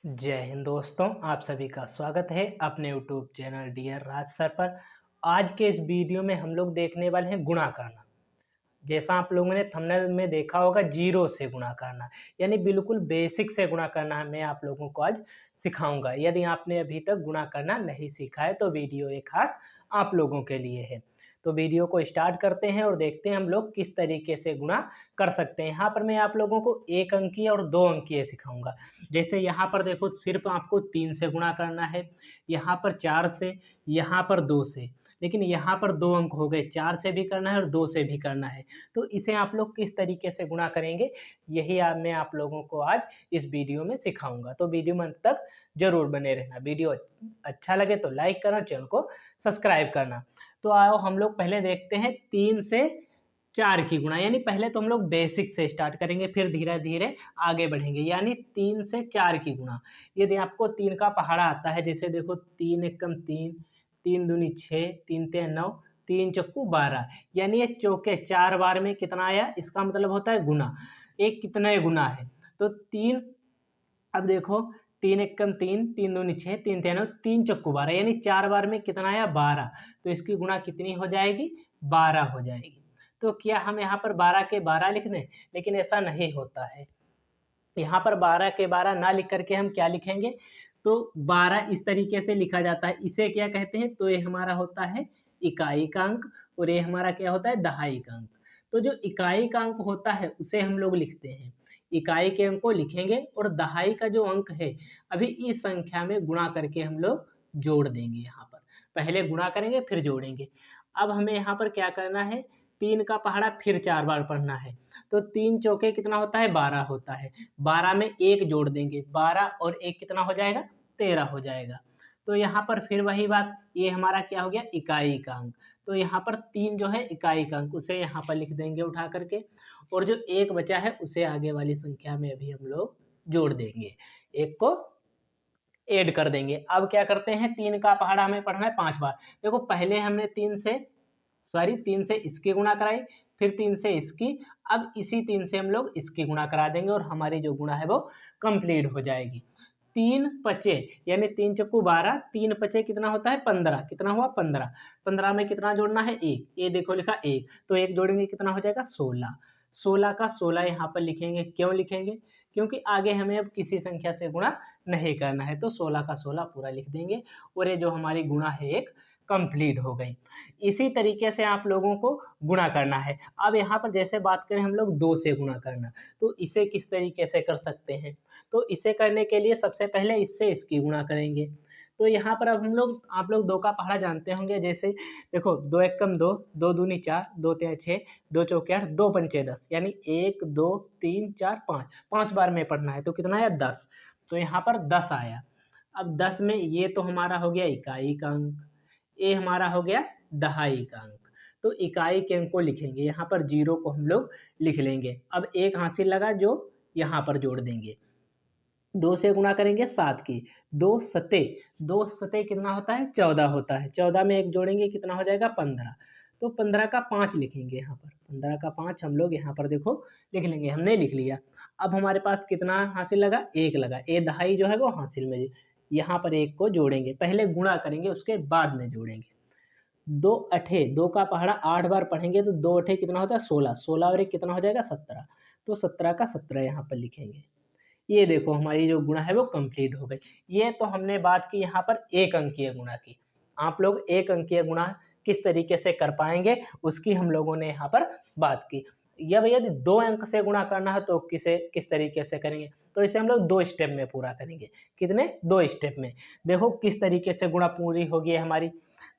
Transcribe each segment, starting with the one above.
जय हिंद दोस्तों, आप सभी का स्वागत है अपने यूट्यूब चैनल डियर राज सर पर। आज के इस वीडियो में हम लोग देखने वाले हैं गुणा करना। जैसा आप लोगों ने थंबनेल में देखा होगा, जीरो से गुणा करना, यानी बिल्कुल बेसिक से गुणा करना मैं आप लोगों को आज सिखाऊंगा। यदि आपने अभी तक गुणा करना नहीं सीखा है तो वीडियो ये खास आप लोगों के लिए है। तो वीडियो को स्टार्ट करते हैं और देखते हैं हम लोग किस तरीके से गुणा कर सकते हैं। यहाँ पर मैं आप लोगों को एक अंकीय और दो अंकीय सिखाऊंगा। जैसे यहाँ पर देखो, सिर्फ आपको 3 से गुणा करना है, यहाँ पर 4 से, यहाँ पर 2 से, लेकिन यहाँ पर 2 अंक हो गए, 4 से भी करना है और 2 से भी करना है। तो इसे आप लोग किस तरीके से गुणा करेंगे, यही मैं आप लोगों को आज इस वीडियो में सिखाऊंगा। तो वीडियो में अंत तक जरूर बने रहना। वीडियो अच्छा लगे तो लाइक करना, चैनल को सब्सक्राइब करना। तो आओ हम लोग पहले देखते हैं 3 से 4 की गुणा। यानी पहले तो हम लोग बेसिक से स्टार्ट करेंगे, फिर धीरे धीरे आगे बढ़ेंगे। यानी 3 से 4 की गुणा। यदि आपको 3 का पहाड़ा आता है, जैसे देखो 3 एकम 3, 3 दूनी 6, 3 तिया 9, 3 चक्कू 12, यानी ये चौके 4 बार में कितना आया, इसका मतलब होता है गुना। एक कितना गुना है तो 3। अब देखो 3 एकम 3, 3 दूनी 6, 3 तिया 9, 3 चक्कू 12, यानी 4 बार में कितना आया 12। तो इसकी गुणा कितनी हो जाएगी, 12 हो जाएगी। तो क्या हम यहाँ पर 12 के 12 लिख दें, लेकिन ऐसा नहीं होता है। यहाँ पर 12 के 12 ना लिख करके हम क्या लिखेंगे, तो 12 इस तरीके से लिखा जाता है। इसे क्या कहते हैं, तो ये हमारा होता है इकाई का अंक, और ये हमारा क्या होता है, दहाई का अंक। तो जो इकाई का अंक होता है उसे हम लोग लिखते हैं, इकाई के अंक को लिखेंगे, और दहाई का जो अंक है अभी इस संख्या में गुणा करके हम लोग जोड़ देंगे। यहाँ पर पहले गुणा करेंगे फिर जोड़ेंगे। अब हमें यहाँ पर क्या करना है, 3 का पहाड़ा फिर 4 बार पढ़ना है। तो 3 चौके कितना होता है, 12 होता है। 12 में 1 जोड़ देंगे, 12 और 1 कितना हो जाएगा, 13 हो जाएगा। तो यहाँ पर फिर वही बात, ये हमारा क्या हो गया, इकाई का अंक। तो यहाँ पर 3 जो है इकाई का अंक, उसे यहाँ पर लिख देंगे उठा करके, और जो 1 बचा है उसे आगे वाली संख्या में अभी हम लोग जोड़ देंगे, 1 को ऐड कर देंगे। अब क्या करते हैं, 3 का पहाड़ा हमें पढ़ना है 5 बार। देखो पहले हमने 3 से इसकी गुणा कराई, फिर 3 से इसकी, अब इसी 3 से हम लोग इसकी गुणा करा देंगे, और हमारी जो गुणा है वो कंप्लीट हो जाएगी। 3 पचे, यानी 3 चक्कू 12, 3 पचे कितना होता है 15, कितना हुआ 15। 15 में कितना जोड़ना है, 1, ये देखो लिखा 1, तो 1 जोड़ेंगे कितना हो जाएगा 16। 16 का 16 यहाँ पर लिखेंगे, क्यों लिखेंगे, क्योंकि आगे हमें अब किसी संख्या से गुणा नहीं करना है। तो 16 का 16 पूरा लिख देंगे, और ये जो हमारी गुणा है एक कंप्लीट हो गई। इसी तरीके से आप लोगों को गुणा करना है। अब यहाँ पर जैसे बात करें हम लोग 2 से गुणा करना, तो इसे किस तरीके से कर सकते हैं, तो इसे करने के लिए सबसे पहले इससे इसकी गुणा करेंगे। तो यहाँ पर अब आप लोग 2 का पहाड़ा जानते होंगे। जैसे देखो 2 एकम 2, 2 दूनी 4, 2 तिया 6, 2 चौके 8, 2 पंचे 10, यानी 1 2 3 4 5, 5 बार में पढ़ना है, तो कितना आया 10। तो यहाँ पर 10 आया। अब 10 में ये तो हमारा हो गया इकाई का अंक, ये हमारा हो गया दहाई का अंक। तो इकाई के अंक को लिखेंगे, यहाँ पर 0 को हम लोग लिख लेंगे। अब एक हासिल लगा जो यहाँ पर जोड़ देंगे, 2 से गुणा करेंगे 7 की, 2 सते कितना होता है 14 होता है। 14 में 1 जोड़ेंगे कितना हो जाएगा 15। तो 15 का 5 लिखेंगे, यहाँ पर 15 का 5 हम लोग यहाँ पर देखो लिख लेंगे, हमने लिख लिया। अब हमारे पास कितना हासिल लगा, 1 लगा, ए दहाई जो है वो हासिल में, यहाँ पर 1 को जोड़ेंगे, पहले गुणा करेंगे उसके बाद में जोड़ेंगे। 2 अठे, 2 का पहाड़ा 8 बार पढ़ेंगे, तो 2 अठे कितना होता है 16, 16 और 1 कितना हो जाएगा 17। तो 17 का 17 यहाँ पर लिखेंगे। ये देखो हमारी जो गुणा है वो कंप्लीट हो गई। ये तो हमने बात की यहाँ पर एक अंकीय गुणा की। आप लोग एक अंकीय गुणा किस तरीके से कर पाएंगे उसकी हम लोगों ने यहाँ पर बात की। या भैया यदि 2 अंक से गुणा करना है तो किस तरीके से करेंगे, तो इसे हम लोग 2 स्टेप में पूरा करेंगे। कितने, 2 स्टेप में। देखो किस तरीके से गुणा पूरी होगी हमारी।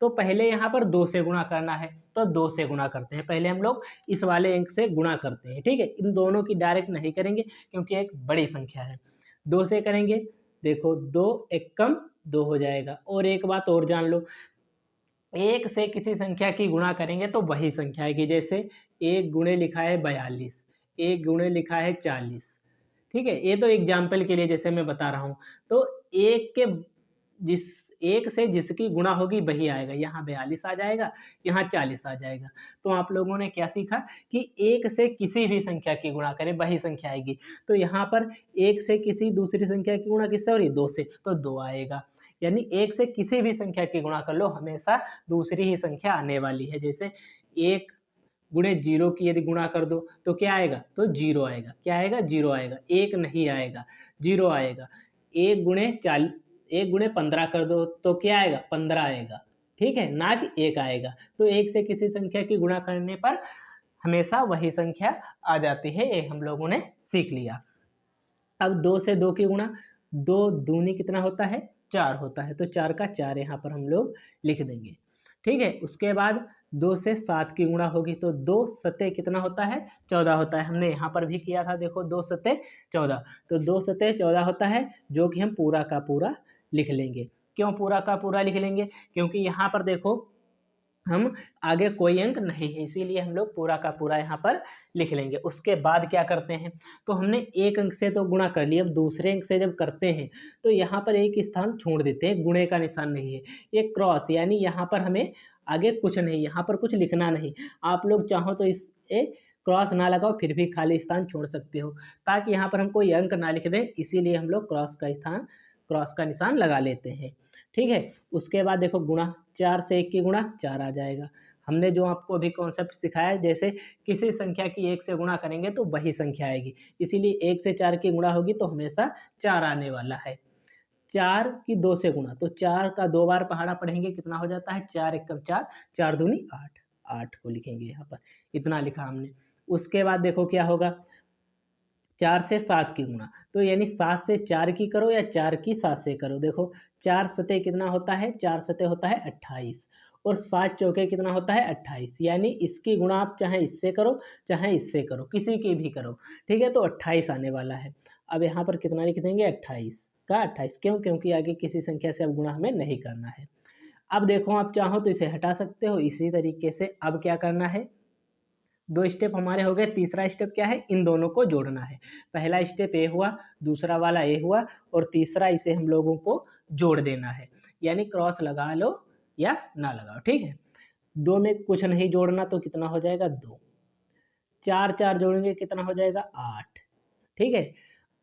तो पहले यहाँ पर 2 से गुणा करना है, तो 2 से गुणा करते हैं। पहले हम लोग इस वाले अंक से गुणा करते हैं, ठीक है। इन दोनों की डायरेक्ट नहीं करेंगे क्योंकि एक बड़ी संख्या है। 2 से करेंगे, देखो 2 एकम 2 हो जाएगा। और एक बात और जान लो, 1 से किसी संख्या की गुणा करेंगे तो वही संख्या आएगी। जैसे 1 गुणे लिखा है 42, 1 गुणे लिखा है 40, ठीक है। ये तो एग्जाम्पल के लिए जैसे मैं बता रहा हूँ। तो एक के जिस एक से जिसकी गुणा होगी वही आएगा। यहाँ 42 आ जाएगा, यहाँ 40 आ जाएगा। तो आप लोगों ने क्या सीखा कि एक से किसी भी संख्या की गुणा करें वही संख्या आएगी। तो यहाँ पर एक से किसी दूसरी संख्या की गुणा किससे हो रही है, 2 से, तो 2 आएगा। यानी एक से किसी भी संख्या की गुणा कर लो, हमेशा दूसरी ही संख्या आने वाली है। जैसे 1 गुणे 0 की यदि गुणा कर दो तो क्या आएगा, तो 0 आएगा। क्या आएगा, 0 आएगा। 1 नहीं आएगा, 0 आएगा। 1 गुणे 15 कर दो तो क्या आएगा, 15 आएगा। ठीक है, ना कि 1 आएगा। तो एक से किसी संख्या की गुणा करने पर हमेशा वही संख्या आ जाती है, ये हम लोगों ने सीख लिया। अब 2 से 2 की गुणा, 2 दूनी कितना होता है, 4 होता है। तो 4 का 4 यहाँ पर हम लोग लिख देंगे। ठीक है, उसके बाद 2 से 7 की गुणा होगी तो 2 सते कितना होता है, 14 होता है। हमने यहाँ पर भी किया था, देखो 2 सते 14। तो 2 सते 14 होता है, जो कि हम पूरा का पूरा लिख लेंगे। क्यों पूरा का पूरा लिख लेंगे, क्योंकि यहाँ पर देखो हम आगे कोई अंक नहीं है, इसीलिए हम लोग पूरा का पूरा यहाँ पर लिख लेंगे। उसके बाद क्या करते हैं, तो हमने एक अंक से तो गुणा कर लिया, अब दूसरे अंक से जब करते हैं तो यहाँ पर एक स्थान छोड़ देते हैं, गुणे का निशान नहीं है, ये क्रॉस, यानी यहाँ पर हमें आगे कुछ नहीं, यहाँ पर कुछ लिखना नहीं। आप लोग चाहो तो इस क्रॉस ना लगाओ, फिर भी खाली स्थान छोड़ सकते हो, ताकि यहाँ पर हम कोई अंक ना लिख दें, इसीलिए हम लोग क्रॉस का निशान लगा लेते हैं। ठीक है, उसके बाद देखो गुणा, 4 से 1 की गुणा 4 आ जाएगा। हमने जो आपको अभी कॉन्सेप्ट सिखाया है, जैसे किसी संख्या की 1 से गुणा करेंगे तो वही संख्या आएगी, इसीलिए 1 से 4 की गुणा होगी तो हमेशा 4 आने वाला है। 4 की 2 से गुणा, तो 4 का 2 बार पहाड़ा पढ़ेंगे, कितना हो जाता है, 4 एकम 4, 4 दूनी 8, 8 को लिखेंगे यहाँ पर, इतना लिखा हमने। उसके बाद देखो क्या होगा, 4 से 7 की गुणा, तो यानी 7 से 4 की करो या 4 की 7 से करो। देखो 4 सते कितना होता है, 4 सते होता है 28, और 7 चौके कितना होता है 28, यानी इसकी गुणा आप चाहे इससे करो चाहे इससे करो, किसी की भी करो। ठीक है, तो 28 आने वाला है। अब यहाँ पर कितना लिख देंगे, 28 का 28। क्यों, क्योंकि आगे किसी संख्या से अब गुणा हमें नहीं करना है। अब देखो आप चाहो तो इसे हटा सकते हो, इसी तरीके से अब क्या करना है, 2 स्टेप हमारे हो गए। तीसरा स्टेप क्या है, इन दोनों को जोड़ना है। पहला स्टेप ए हुआ, दूसरा वाला ए हुआ, और तीसरा इसे हम लोगों को जोड़ देना है, यानी क्रॉस लगा लो या ना लगाओ। ठीक है, 2 में कुछ नहीं जोड़ना तो कितना हो जाएगा, 2, 4 4 जोड़ेंगे कितना हो जाएगा, 8। ठीक है,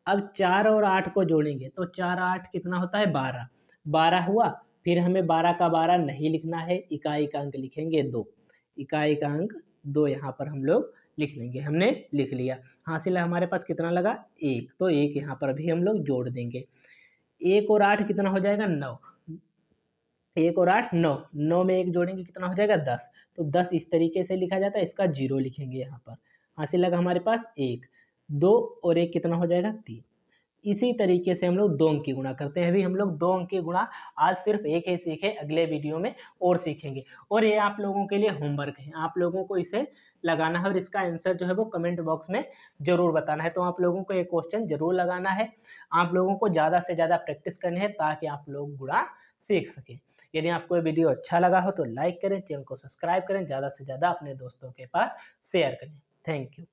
अब 4 और 8 को जोड़ेंगे तो 4 8 कितना होता है, 12, 12 हुआ। फिर हमें 12 का 12 नहीं लिखना है, इकाई का अंक लिखेंगे 2, इकाई का अंक 2 यहाँ पर हम लोग लिख लेंगे। हमने लिख लिया, हासिल हमारे पास कितना लगा, 1, तो 1 यहाँ पर भी हम लोग जोड़ देंगे। 1 और 8 कितना हो जाएगा, 9, 1 और 8 9, 9 में 1 जोड़ेंगे कितना हो जाएगा, 10, तो 10 इस तरीके से लिखा जाता है, इसका 0 लिखेंगे यहाँ पर। हासिल लगा हमारे पास 1, 2 और 1 कितना हो जाएगा, 3। इसी तरीके से हम लोग 2 अंक की गुणा करते हैं। अभी हम लोग 2 अंक की गुणा आज सिर्फ एक ही सीखे, अगले वीडियो में और सीखेंगे। और ये आप लोगों के लिए होमवर्क है, आप लोगों को इसे लगाना है और इसका आंसर जो है वो कमेंट बॉक्स में ज़रूर बताना है। तो आप लोगों को ये क्वेश्चन ज़रूर लगाना है, आप लोगों को ज़्यादा से ज़्यादा प्रैक्टिस करनी है ताकि आप लोग गुणा सीख सकें। यदि आपको ये वीडियो अच्छा लगा हो तो लाइक करें, चैनल को सब्सक्राइब करें, ज़्यादा से ज़्यादा अपने दोस्तों के पास शेयर करें। Thank you.